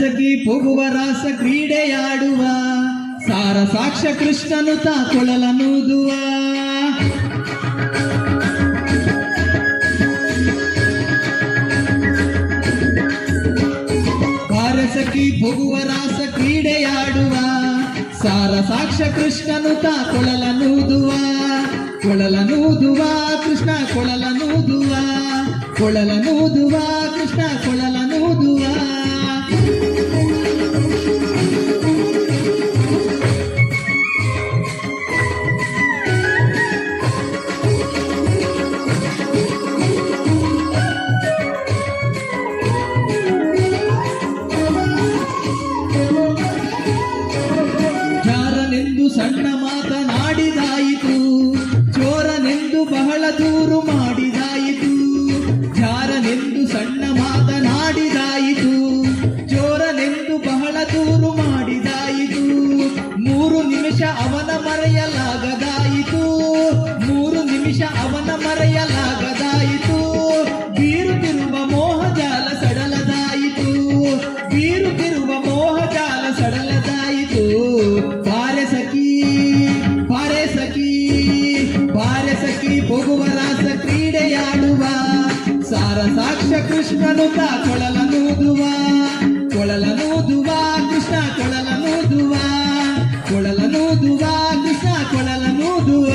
ಬಾರಸಖಿ ಪೊಗುವ ರಾಸ ಕ್ರೀಡೆಯಾಡುವ ಸಾರ ಸಾಕ್ಷ್ಯ ಕೃಷ್ಣನು ತಾ ಕೊಳಲನೂದುವ ಬಾರಸಖಿ ಪೊಗುವ ರಾಸ ಕ್ರೀಡೆಯಾಡುವ ಸಾರ ಸಾಕ್ಷ್ಯ ಕೃಷ್ಣನು ತಾ ಕೊಳಲನೂದುವ ಕೊಳಲನೂದುವ ಕೃಷ್ಣ ಕೊಳಲನೂದುವ ಕೊಳಲನೂದುವ ಕೃಷ್ಣ ಕೊಳಲನೂದುವ ಜಾರನೆಂದು ಸಣ್ಣ ಮಾತನಾಡಿದಾಯಿತು ಚೋರನೆಂದು ಬಹಳ ದೂರು ಮಾಡಿದಾಯಿತು ಜಾರನೆಂದು ಸಣ್ಣ ಮಾತನಾಡಿದಾಯಿತು ಚೋರನೆಂದು ಬಹಳ ದೂರು ಮಾಡಿದಾಯಿತು 3 ನಿಮಿಷ ಅವನ ಮರೆಯಲಾಗದಾಯಿತು 3 ನಿಮಿಷ ಅವನ ಮರೆಯಲಾಗದಾಯಿತು ಬೀರುತ್ತಿರುವ ಮೋಹಜಾಲ ಸಡಲದಾಯಿತು ಬೀರುತ್ತಿರುವ ಮೋಹಜಾಲ ಸಡಲದಾಯಿತು ಬಾರೆ ಸಖಿ ಬಾರೆ ಸಖಿ ಬಾರೆ ಸಖಿ ಪೊಗುವ ರಾಸ ಕ್ರೀಡೆಯಾಡುವ ಸಾರ ಸಾಕ್ಷ್ಯ ಕೃಷ್ಣನು ತಾ ಕೊಳಲನೂದುವ ಕೊಳಲನೂದುವ ಕೃಷ್ಣ ಕೊಳಲನೂದುವ ಕೊಳಲನೂದುವ ಕೃಷ್ಣ ಕೊಳಲನೂದುವ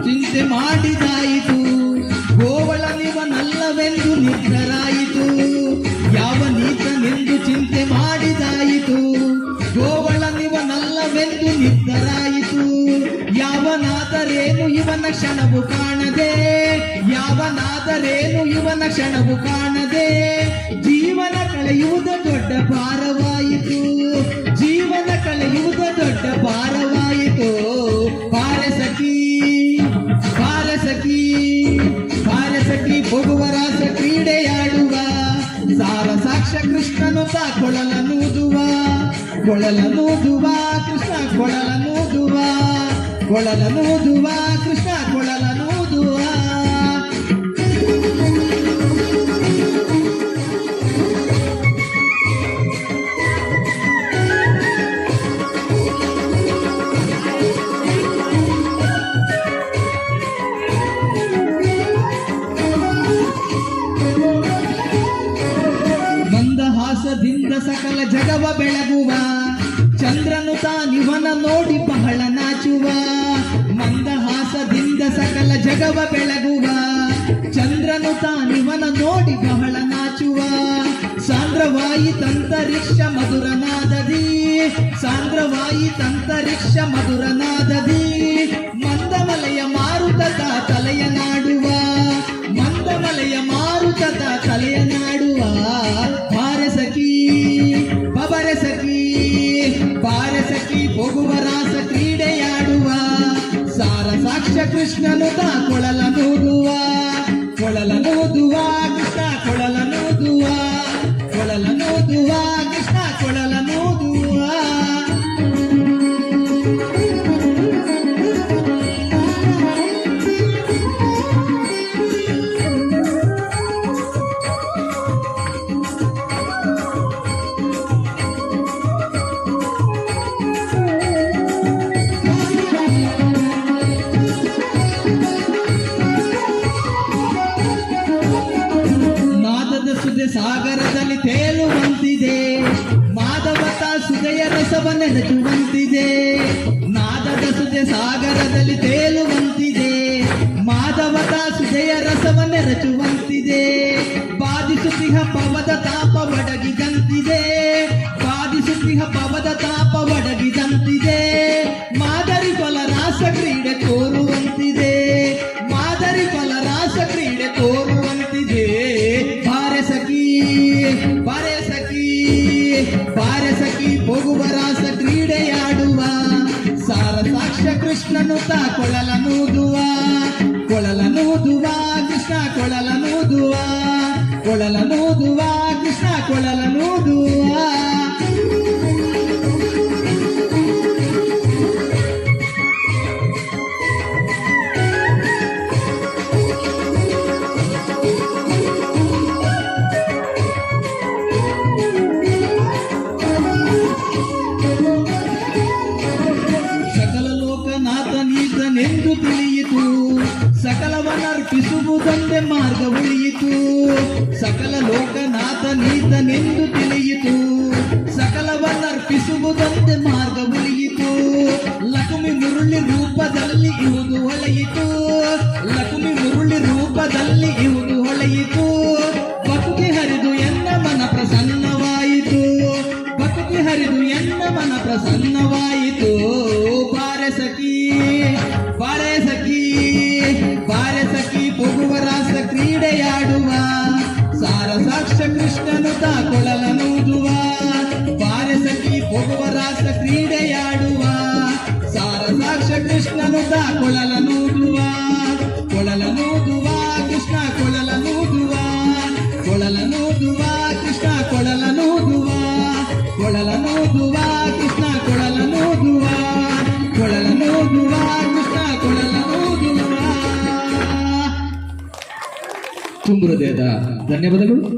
ಚಿಂತೆ ಮಾಡಿದಾಯಿತು ಗೋವಳನಿವನಲ್ಲವೆಂದು ನಿರ್ಧರಾಯಿತು ಯಾವ ನೀತನೆಂದು ಚಿಂತೆ ಮಾಡಿದಾಯಿತು ಗೋವಳನಿವನಲ್ಲವೆಂದು ನಿರ್ಧರಾಯಿತು ಯಾವನಾದರೇನು ಇವನ ಕ್ಷಣವು ಕಾಣದೆ ಯಾವನಾದರೇನು ಇವನ ಕ್ಷಣವು ಕಾಣದೆ ಜೀವನ ಕಳೆಯುವುದು ದೊಡ್ಡ ಭಾರವಾಯಿತು ಜೀವನ ಕಳೆಯುವುದು ದೊಡ್ಡ ಭಾರವಾಯಿತು ಬಾರೆ ಸಖಿ ಬಾರಸಖಿ ಬಾರಸಖಿ ಪೊಗುವ ರಾಸ ಕ್ರೀಡೆಯಾಡುವ ಸಾರ ಸಾಕ್ಷ್ಯ ಕೃಷ್ಣನು ತಾ ಕೊಳಲನೂದುವ ಕೊಳಲನೂದುವ ಕೃಷ್ಣ ಕೊಳಲನೂದುವ ಕೊಳಲನೂದುವ ಕೃಷ್ಣ ಕೊಳಲನೂದುವ ಮಂದಹಾಸದಿಂದ ಸಕಲ ಜಗವ ಬೆಳಗುವ ಚಂದ್ರನು ತಾನಿವನ ನೋಡಿ ಬಹಳ ನಾಚುವ ಮಂದಹಾಸದಿಂದ ಸಕಲ ಜಗವ ಬೆಳಗುವ ಚಂದ್ರನು ತಾನಿವನ ನೋಡಿ ಬಹಳ ನಾಚುವ ಸಾಂದ್ರವಾಯಿತಂತರಿಕ್ಷ ಮಧುರನಾದದಿ ಸಾಂದ್ರವಾಯಿತಂತರಿಕ್ಷ ಮಧುರನಾದದಿ ಮಂದಮಲೆಯ ಮಾರುತದ ತಲೆಯ ನಾಡುವ ಮಂದಮಲೆಯ ಮಾರುತದ ತಲೆಯ ನಾಡುವ ಬಾರೆ ಸಖಿ ಬಬರೆ ಸಖಿ ಬಾರೆ ಸಖಿ ಪೊಗುವ ರಾಸ ಕ್ರೀಡೆಯಾಡುವ ಸಾರ ಸಾಕ್ಷ್ಯ ಕೃಷ್ಣನು ತಾ ಕೊಳಲನೂದುವ ಕೊಳಲನೂದುವ ಕೃಷ್ಣ ಕೊಳಲನೂದುವ ಕೊಳಲನೂದುವ ಕೃಷ್ಣ ಕೊಳಲನೂದುವ ಸಾಗರದಲ್ಲಿ ತೇಲುವಂತಿದೆ ಮಾಧವತ ಸುದೆಯ ರಸವನ್ನೆರಚುವಂತಿದೆ ನಾದದ ಸುದೆ ಸಾಗರದಲ್ಲಿ ತೇಲುವಂತಿದೆ ಮಾಧವತ ಸುದೆಯ ರಸವನ್ನೆರಚುವಂತಿದೆ ಬಾಧಿಸುತ್ತಿಹ ಪವದ ತಾಪ ಒಡಗಿದಂತಿದೆ ಬಾಧಿಸುತ್ತಿಹ ಪವದ ತಾಪ ಒಡಗಿದಂತಿದೆ ಮಾದರಿ ಫಲ ರಾಸ ಕ್ರೀಡೆ ತೋರುವಂತಿದೆ ಮಾದರಿ ಫಲ ರಾಸ ಕ್ರೀಡೆ ತೋರುವಂತಿದೆ ಬಾರೆ ಸಖಿ ಬಾರೆ ಸಖಿ ಪೊಗುವ ರಾಸ ಕ್ರೀಡೆಯಾಡುವ ಸಾರ ಕೊಳಲನೂದುವ ಕೃಷ್ಣ ಕೊಳಲನೂದುವ. ಸಕಲ ಲೋಕನಾಥ ನೀತನೆಂದು ತಿಳಿಯಿತು, ಸಕಲವನ್ನರ್ಪಿಸುವುದೊಂದೇ ಮಾರ್ಗ ಉಳಿಯಿತು. ಸಕಲ ಲೋಕನಾಥ ನೀತನೆಂದು ತಿಳಿಯಿತು, ಸಕಲವನ್ನರ್ಪಿಸುವುದೊಂದೇ ಮಾರ್ಗ ಉಳಿಯಿತು. ಲಕ್ಷ್ಮಿ ಮುರುಳಿ ರೂಪದಲ್ಲಿ ಇವುದು ಹೊಳೆಯಿತು, ಲಕ್ಷ್ಮಿ ಮುರುಳಿ ರೂಪದಲ್ಲಿ ಇವುದು ಹೊಳೆಯಿತು. ಭಕ್ತಿ ಹರಿದು ಎನ್ನ ಮನ ಪ್ರಸನ್ನವಾಯಿತು, ಭಕ್ತಿ ಹರಿದು ಎನ್ನ ಮನ ಪ್ರಸನ್ನವಾಯಿತು. ಬಾರೆ ಸಖಿ ಬಾರೆ ಸಖಿ ಬಾರೆ ಸಖಿ ಹೋಗುವ ರಾಸ ಕ್ರೀಡೆಯಾಡುವ, ಸಾರ ಸಾಕ್ಷ ಕೃಷ್ಣನು ತಾ ಕೊಳಲನೂದುವ. ಬಾರೆ ಸಖಿ ಹೋಗುವ ರಾಸ ಕ್ರೀಡೆಯಾಡುವ, ಸಾರ ಸಾಕ್ಷ ಕೃಷ್ಣನು ತಾ ಕೊಳಲನೂದುವ. ಕೊಳಲನೂದುವ ಕೃಷ್ಣ ಕೊಳಲನೂದುವ, ಕೊಳಲನೂದುವ ಕೃಷ್ಣ ಕೊಳಲನೂದುವ, ಕೊಳಲನೂದುವ ಕೃಷ್ಣ ಕೊಳಲನೂದುವ, ಕೊಳಲನೂದುವ ಕೃಷ್ಣ ಕೊಳಲನೂದುವ. ತುಂಬ ಹೃದಯದ ಧನ್ಯವಾದಗಳು.